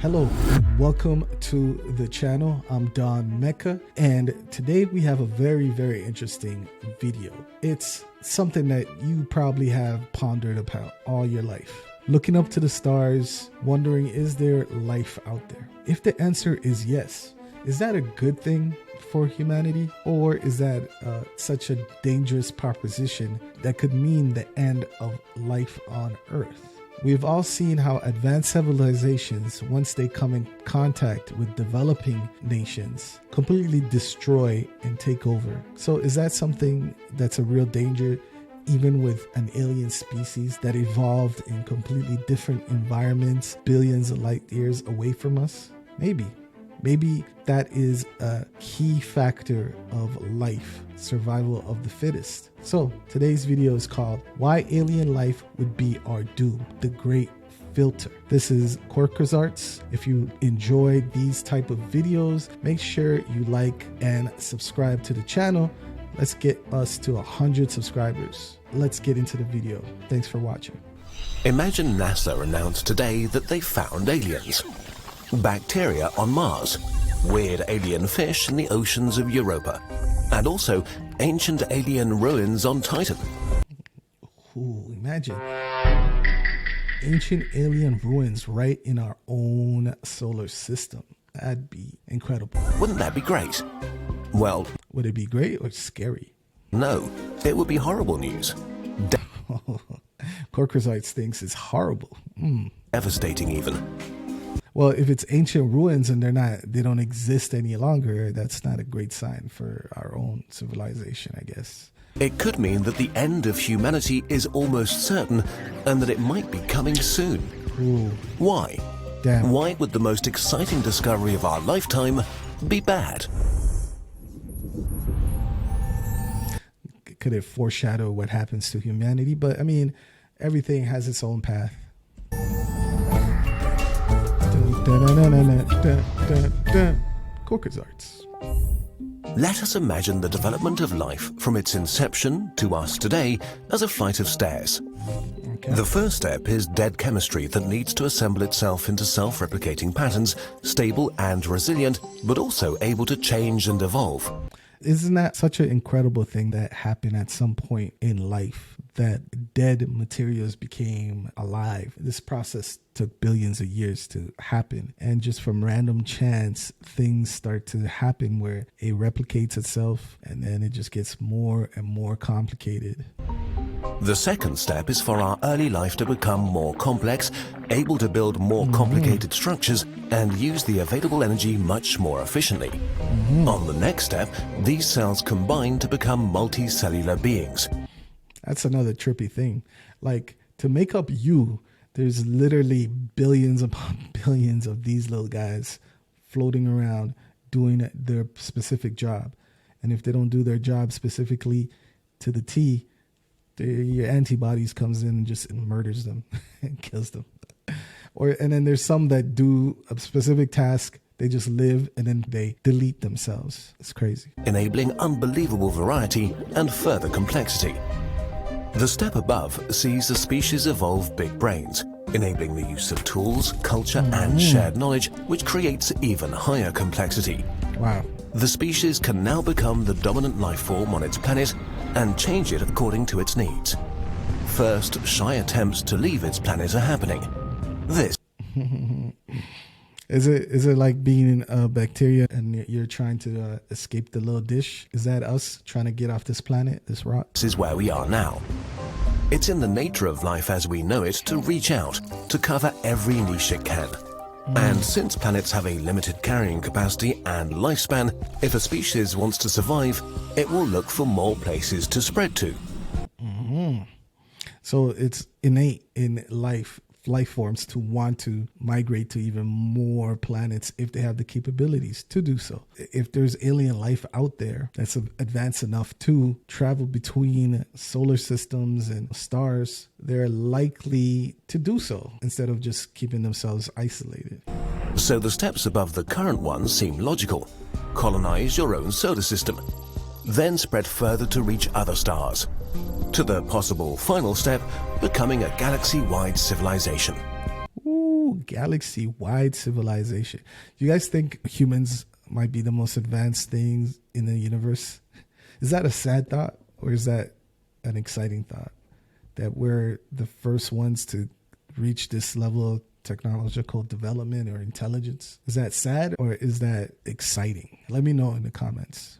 Hello, and welcome to the channel. I'm Don Mecca, and today we have a very interesting video. It's something that you probably have pondered about all your life. Looking up to the stars, wondering, is there life out there? If the answer is yes, is that a good thing for humanity? Or is that such a dangerous proposition that could mean the end of life on Earth? We've all seen how advanced civilizations, once they come in contact with developing nations, completely destroy and take over. So is that something that's a real danger, even with an alien species that evolved in completely different environments, billions of light years away from us? Maybe that is a key factor of life, survival of the fittest. So today's video is called Why Alien Life Would Be Our Doom, the Great Filter. This is Kurzgesagt. If you enjoy these type of videos, make sure you like and subscribe to the channel. Let's get us to 100 subscribers. Let's get into the video. Thanks for watching. Imagine NASA announced today that they found aliens. Bacteria on Mars, weird alien fish in the oceans of Europa, and also ancient alien ruins on Titan. Ooh, imagine ancient alien ruins right in our own solar system. That'd be incredible. Wouldn't that be great? Well, would it be great or scary? No, it would be horrible news. Kurzgesagt thinks it's horrible. Devastating even. Well, if it's ancient ruins and they don't exist any longer, that's not a great sign for our own civilization, I guess. It could mean that the end of humanity is almost certain and that it might be coming soon. Ooh. Why? Damn. Why would the most exciting discovery of our lifetime be bad? Could it foreshadow what happens to humanity? But I mean, everything has its own path. Kurzgesagt. Let us imagine the development of life from its inception to us today as a flight of stairs. Okay. The first step is dead chemistry that needs to assemble itself into self-replicating patterns, stable and resilient, but also able to change and evolve. Isn't that such an incredible thing that happened at some point in life, that dead materials became alive? This process took billions of years to happen. And just from random chance, things start to happen where it replicates itself and then it just gets more and more complicated. The second step is for our early life to become more complex, able to build more complicated structures and use the available energy much more efficiently. On the next step, these cells combine to become multicellular beings. That's another trippy thing. Like, to make up you, there's literally billions upon billions of these little guys floating around doing their specific job. And if they don't do their job specifically to the T, your antibodies comes in and just murders them and kills them. And then there's some that do a specific task. They just live and then they delete themselves. It's crazy. Enabling unbelievable variety and further complexity. The step above sees the species evolve big brains, enabling the use of tools, culture, and shared knowledge, which creates even higher complexity. Wow. The species can now become the dominant life form on its planet and change it according to its needs. First, shy attempts to leave its planet are happening. This Is it like being a bacteria and you're trying to escape the little dish? Is that us trying to get off this planet, this rock? This is where we are now. It's in the nature of life as we know it to reach out, to cover every niche it can. And since planets have a limited carrying capacity and lifespan, if a species wants to survive, it will look for more places to spread to. So it's innate in life forms to want to migrate to even more planets if they have the capabilities to do so. If there's alien life out there that's advanced enough to travel between solar systems and stars, they're likely to do so instead of just keeping themselves isolated. So the steps above the current ones seem logical. Colonize your own solar system, then spread further to reach other stars. To the possible final step, becoming a galaxy-wide civilization. Ooh, galaxy-wide civilization. You guys think humans might be the most advanced things in the universe? Is that a sad thought, or is that an exciting thought? That we're the first ones to reach this level of technological development or intelligence? Is that sad, or is that exciting? Let me know in the comments.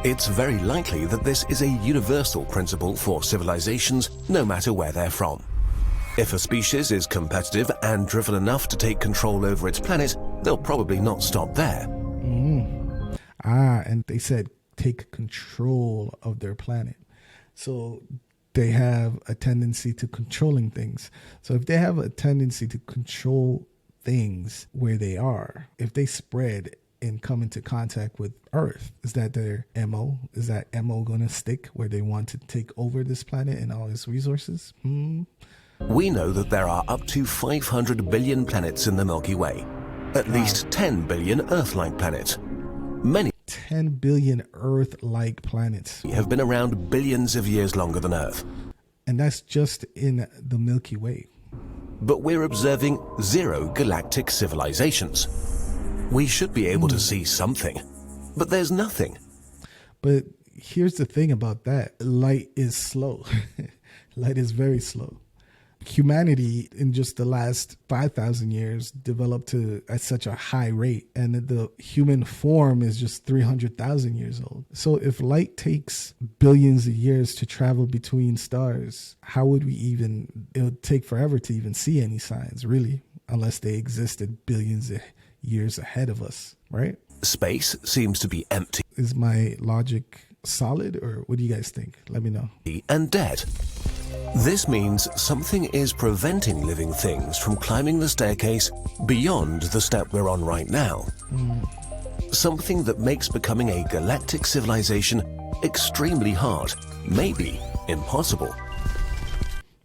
It's very likely that this is a universal principle for civilizations, no matter where they're from. If a species is competitive and driven enough to take control over its planet, they'll probably not stop there. And they said take control of their planet. So they have a tendency to controlling things. So if they have a tendency to control things where they are, if they spread and come into contact with Earth, is that their MO? Is that MO going to stick where they want to take over this planet and all its resources? We know that there are up to 500 billion planets in the Milky Way. At least 10 billion Earth-like planets. Many 10 billion Earth-like planets have been around billions of years longer than Earth. And that's just in the Milky Way. But we're observing 0 galactic civilizations. We should be able to see something, but there's nothing. But here's the thing about that. Light is slow. Light is very slow. Humanity in just the last 5,000 years developed at such a high rate, and the human form is just 300,000 years old. So if light takes billions of years to travel between stars, how would it would take forever to even see any signs, really, unless they existed billions of years ahead of us, right? Space seems to be empty. Is my logic solid, or what do you guys think? Let me know. And dead. This means something is preventing living things from climbing the staircase beyond the step we're on right now. Something that makes becoming a galactic civilization extremely hard, maybe impossible.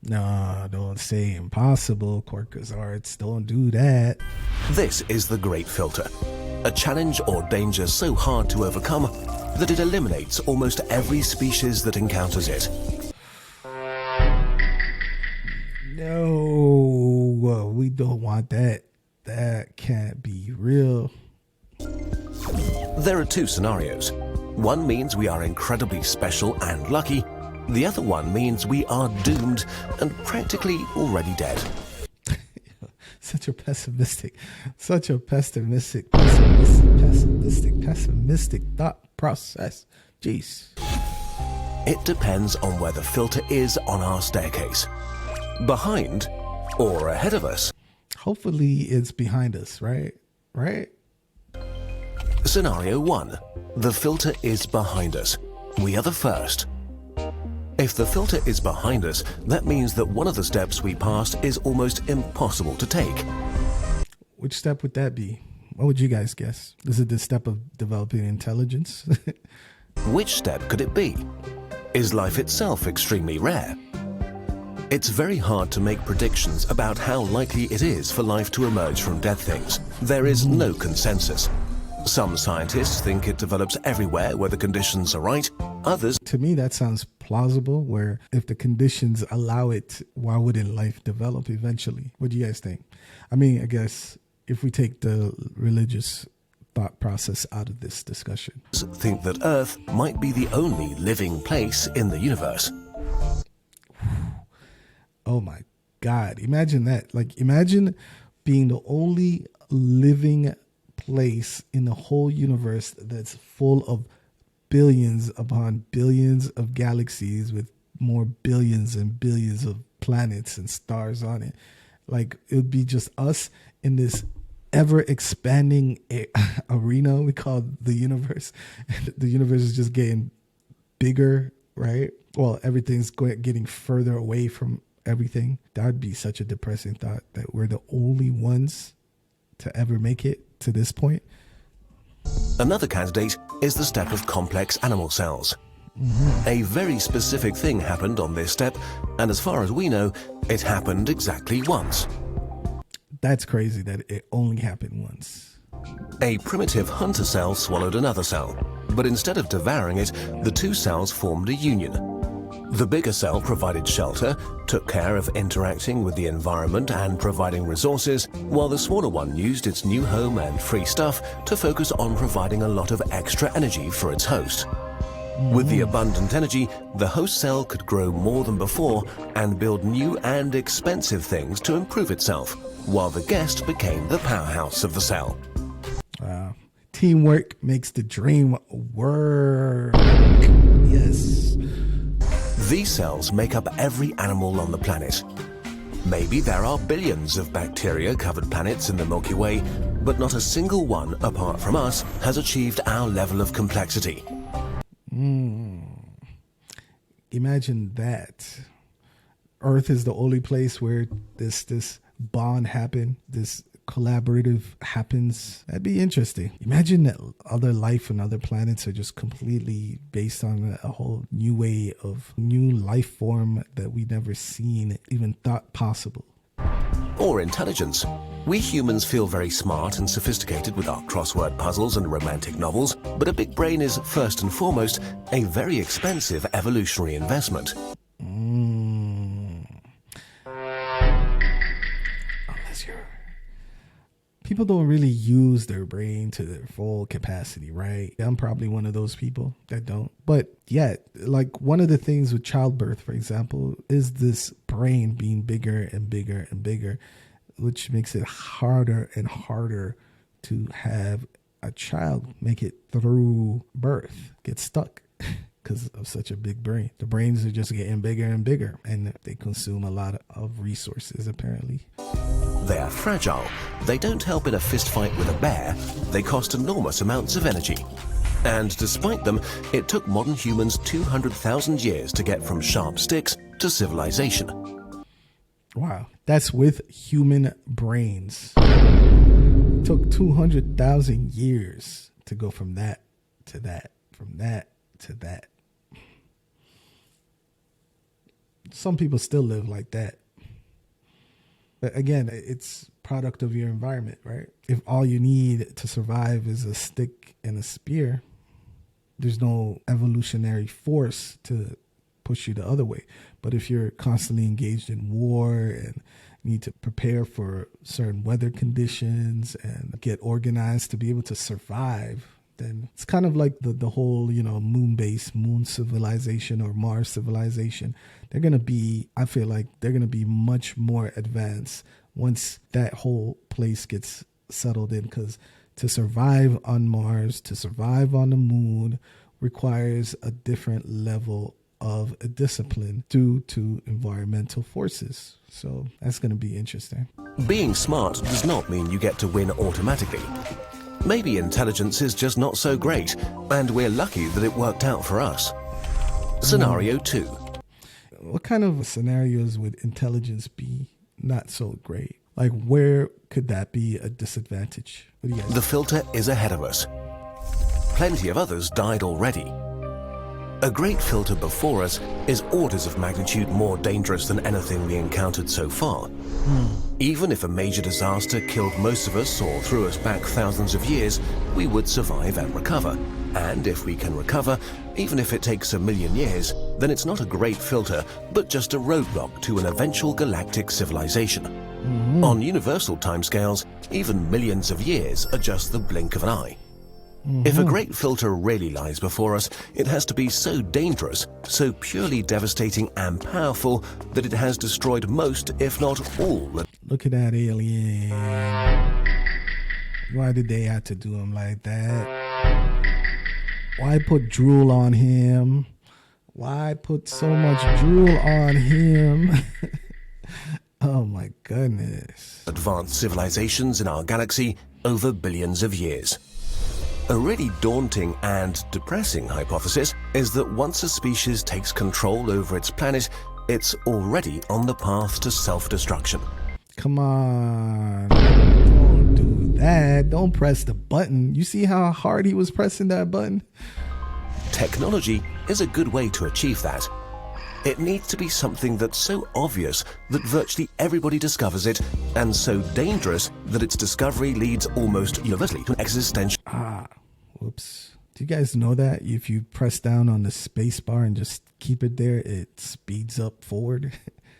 No, don't say impossible, Kurzgesagt. Don't do that. This is the Great Filter, a challenge or danger so hard to overcome that it eliminates almost every species that encounters it. No, we don't want that. That can't be real. There are 2 scenarios. One means we are incredibly special and lucky. The other one means we are doomed and practically already dead. Such a pessimistic thought process. Jeez. It depends on where the filter is on our staircase. Behind or ahead of us. Hopefully it's behind us, right? Right? Scenario 1. The filter is behind us. We are the first. If the filter is behind us, that means that one of the steps we passed is almost impossible to take. Which step would that be? What would you guys guess? Is it the step of developing intelligence? Which step could it be? Is life itself extremely rare? It's very hard to make predictions about how likely it is for life to emerge from dead things. There is no consensus. Some scientists think it develops everywhere where the conditions are right. Others... To me, that sounds plausible, where if the conditions allow it, why wouldn't life develop eventually? What do you guys think? I mean, I guess if we take the religious thought process out of this discussion. Think that Earth might be the only living place in the universe. Oh my God. Imagine that. Like, imagine being the only living place in the whole universe that's full of billions upon billions of galaxies with more billions and billions of planets and stars on it. Like, it would be just us in this ever expanding arena we call the universe. The universe is just getting bigger, right? Well, everything's getting further away from everything. That would be such a depressing thought, that we're the only ones to ever make it to this point. Another candidate is the step of complex animal cells. A very specific thing happened on this step, and as far as we know, it happened exactly once. That's crazy that it only happened once. A primitive hunter cell swallowed another cell, but instead of devouring it, the 2 cells formed a union. The bigger cell provided shelter, took care of interacting with the environment and providing resources, while the smaller one used its new home and free stuff to focus on providing a lot of extra energy for its host. With the abundant energy, the host cell could grow more than before and build new and expensive things to improve itself, while the guest became the powerhouse of the cell. Teamwork makes the dream work. Yes. These cells make up every animal on the planet. Maybe there are billions of bacteria-covered planets in the Milky Way, but not a single one, apart from us, has achieved our level of complexity. Imagine that. Earth is the only place where this bond happened, this collaborative happens. That'd be interesting. Imagine that other life on other planets are just completely based on a whole new way of new life form that we never seen, even thought possible. Or intelligence. We humans feel very smart and sophisticated with our crossword puzzles and romantic novels, but a big brain is first and foremost a very expensive evolutionary investment. People don't really use their brain to their full capacity, right? I'm probably one of those people that don't. But yet, like one of the things with childbirth, for example, is this brain being bigger and bigger and bigger, which makes it harder and harder to have a child make it through birth, get stuck because of such a big brain. The brains are just getting bigger and bigger, and they consume a lot of resources, apparently. They are fragile. They don't help in a fist fight with a bear. They cost enormous amounts of energy. And despite them, it took modern humans 200,000 years to get from sharp sticks to civilization. Wow. That's with human brains. It took 200,000 years to go from that to that, from that to that. Some people still live like that. But again, it's product of your environment, right? If all you need to survive is a stick and a spear, there's no evolutionary force to push you the other way. But if you're constantly engaged in war and need to prepare for certain weather conditions and get organized to be able to survive, then it's kind of like the whole, moon civilization or Mars civilization. They're going to be, I feel like they're going to be much more advanced once that whole place gets settled in, because to survive on Mars, to survive on the moon requires a different level of a discipline due to environmental forces. So that's going to be interesting. Being smart does not mean you get to win automatically. Maybe intelligence is just not so great, and we're lucky that it worked out for us. Scenario 2. What kind of scenarios would intelligence be not so great? Like, where could that be a disadvantage? What do you guys think? The filter is ahead of us. Plenty of others died already. A great filter before us is orders of magnitude more dangerous than anything we encountered so far. Even if a major disaster killed most of us or threw us back thousands of years, we would survive and recover. And if we can recover, even if it takes 1,000,000 years, then it's not a great filter, but just a roadblock to an eventual galactic civilization. On universal timescales, even millions of years are just the blink of an eye. If a great filter really lies before us, it has to be so dangerous, so purely devastating and powerful that it has destroyed most, if not all. Look at that alien. Why did they have to do him like that? Why put drool on him? Why put so much drool on him? Oh my goodness. Advanced civilizations in our galaxy over billions of years. A really daunting and depressing hypothesis is that once a species takes control over its planet, it's already on the path to self-destruction. Come on. Don't do that. Don't press the button. You see how hard he was pressing that button? Technology is a good way to achieve that. It needs to be something that's so obvious that virtually everybody discovers it, and so dangerous that its discovery leads almost universally to existential. Whoops. Do you guys know that if you press down on the space bar and just keep it there, it speeds up forward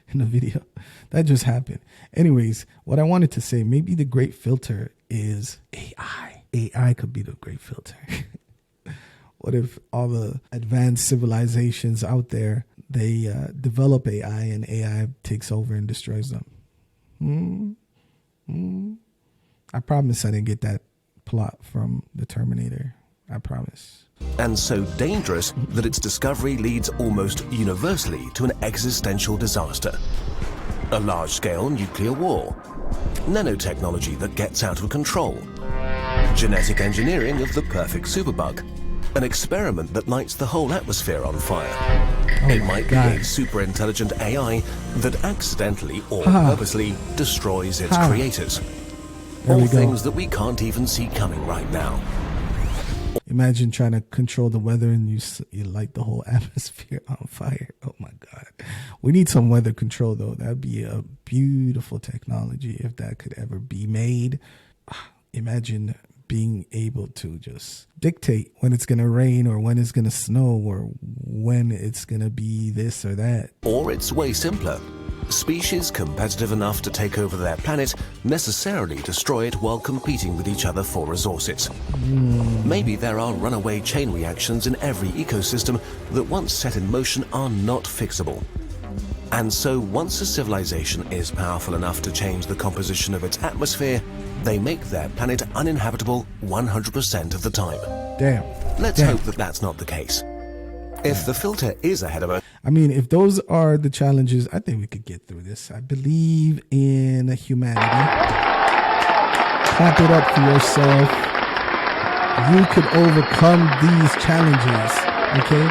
in the video? That just happened. Anyways, what I wanted to say, maybe the great filter is AI. AI could be the great filter. What if all the advanced civilizations out there, they develop AI and AI takes over and destroys them? I promise I didn't get that plot from the Terminator. I promise. And so dangerous that its discovery leads almost universally to an existential disaster. A large-scale nuclear war, nanotechnology that gets out of control, genetic engineering of the perfect superbug, an experiment that lights the whole atmosphere on fire. It might be a super-intelligent AI that accidentally or purposely destroys its creators. All things that we can't even see coming right now. Imagine trying to control the weather and you light the whole atmosphere on fire. Oh my God. We need some weather control though. That'd be a beautiful technology if that could ever be made. Imagine being able to just dictate when it's going to rain or when it's going to snow or when it's going to be this or that. Or it's way simpler. Species competitive enough to take over their planet necessarily destroy it while competing with each other for resources. Maybe there are runaway chain reactions in every ecosystem that once set in motion are not fixable. And so once a civilization is powerful enough to change the composition of its atmosphere, they make their planet uninhabitable 100% of the time. Damn. Let's hope that that's not the case. If the filter is ahead of us... I mean, if those are the challenges, I think we could get through this. I believe in humanity. Clap it up for yourself. You could overcome these challenges, okay?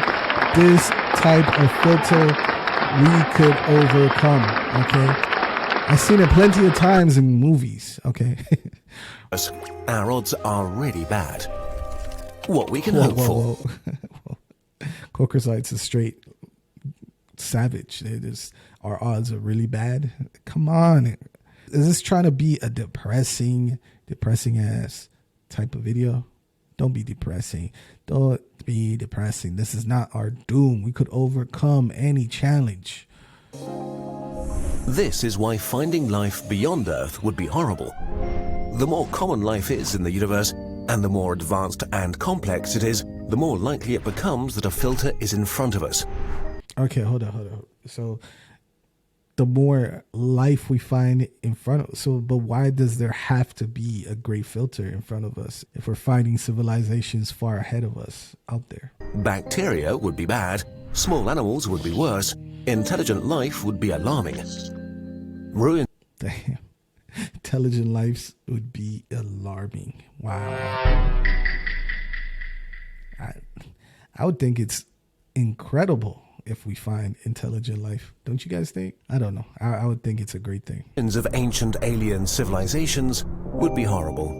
This type of filter we could overcome, okay? I've seen it plenty of times in movies, okay? Our odds are really bad. What we can hope for... Kurzgesagt's a straight savage. Our odds are really bad. Come on. Is this trying to be a depressing ass type of video? Don't be depressing. Don't be depressing. This is not our doom. We could overcome any challenge. This is why finding life beyond Earth would be horrible. The more common life is in the universe, and the more advanced and complex it is, the more likely it becomes that a filter is in front of us. Okay, hold on. So the more life we find in front of, but why does there have to be a great filter in front of us if we're finding civilizations far ahead of us out there? Bacteria would be bad, small animals would be worse, intelligent life would be alarming. Damn. Intelligent lives would be alarming. Wow. I would think it's incredible if we find intelligent life. Don't you guys think? I don't know. I would think it's a great thing. Of ancient alien civilizations would be horrible.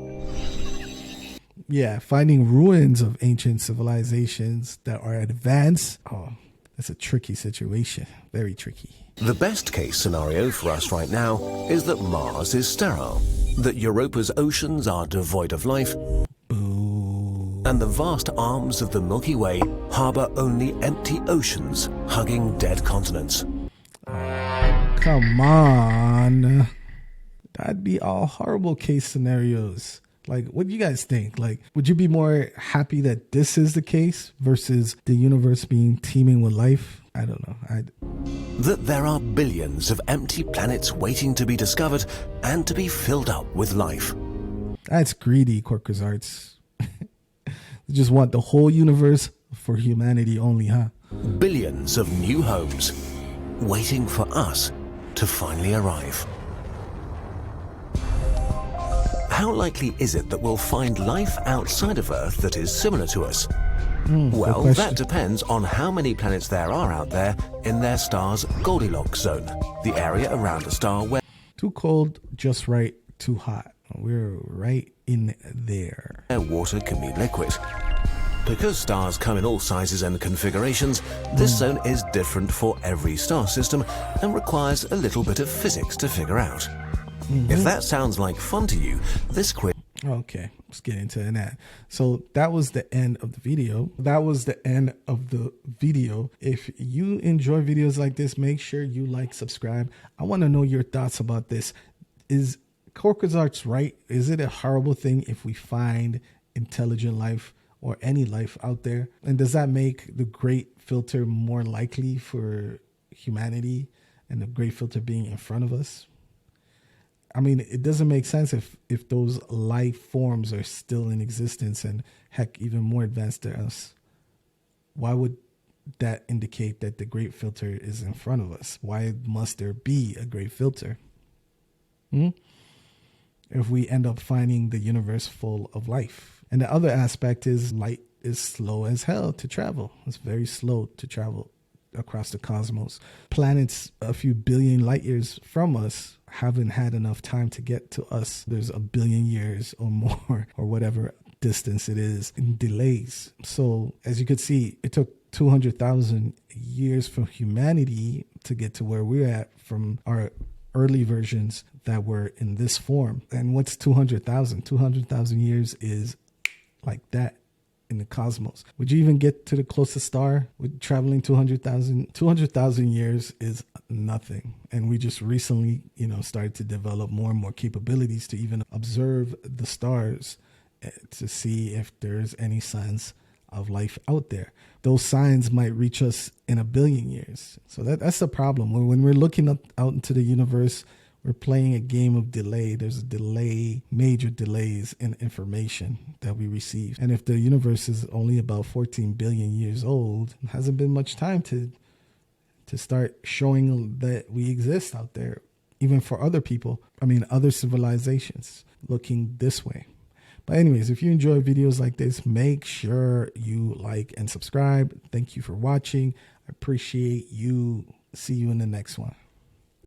Yeah, finding ruins of ancient civilizations that are advanced. Oh, that's a tricky situation. Very tricky. The best case scenario for us right now is that Mars is sterile, that Europa's oceans are devoid of life, and the vast arms of the Milky Way harbor only empty oceans hugging dead continents. Come on. That'd be all horrible case scenarios. Like, what do you guys think? Like, would you be more happy that this is the case versus the universe being teeming with life? I don't know. That there are billions of empty planets waiting to be discovered and to be filled up with life. That's greedy, Kurzgesagt. They just want the whole universe for humanity only, huh? Billions of new homes waiting for us to finally arrive. How likely is it that we'll find life outside of Earth that is similar to us? Well, that depends on how many planets there are out there in their star's Goldilocks zone, the area around a star where... Too cold, just right, too hot. We're right in there. Water can be liquid. Because stars come in all sizes and configurations, this zone is different for every star system and requires a little bit of physics to figure out. If that sounds like fun to you, this quiz... Okay, let's get into that. So that was the end of the video. If you enjoy videos like this, make sure you like, subscribe. I want to know your thoughts about this. Is Kurzgesagt right? Is it a horrible thing if we find intelligent life or any life out there? And does that make the great filter more likely for humanity and the great filter being in front of us? I mean, it doesn't make sense if those life forms are still in existence and heck, even more advanced than us. Why would that indicate that the great filter is in front of us? Why must there be a great filter? If we end up finding the universe full of life. And the other aspect is light is slow as hell to travel. It's very slow to travel across the cosmos. Planets a few billion light years from us haven't had enough time to get to us. There's a billion years or more or whatever distance it is in delays. So as you could see, it took 200,000 years for humanity to get to where we're at from our early versions that were in this form. And what's 200,000? 200,000 years is like that in the cosmos. Would you even get to the closest star with traveling 200,000? 200,000 years is nothing. And we just recently, started to develop more and more capabilities to even observe the stars to see if there's any signs of life out there. Those signs might reach us in a billion years. So that's the problem. When we're looking out into the universe, we're playing a game of delay. There's a delay, major delays in information that we receive. And if the universe is only about 14 billion years old, it hasn't been much time to start showing that we exist out there, even for other people. Other civilizations looking this way. But anyways, if you enjoy videos like this, make sure you like and subscribe. Thank you for watching. I appreciate you. See you in the next one.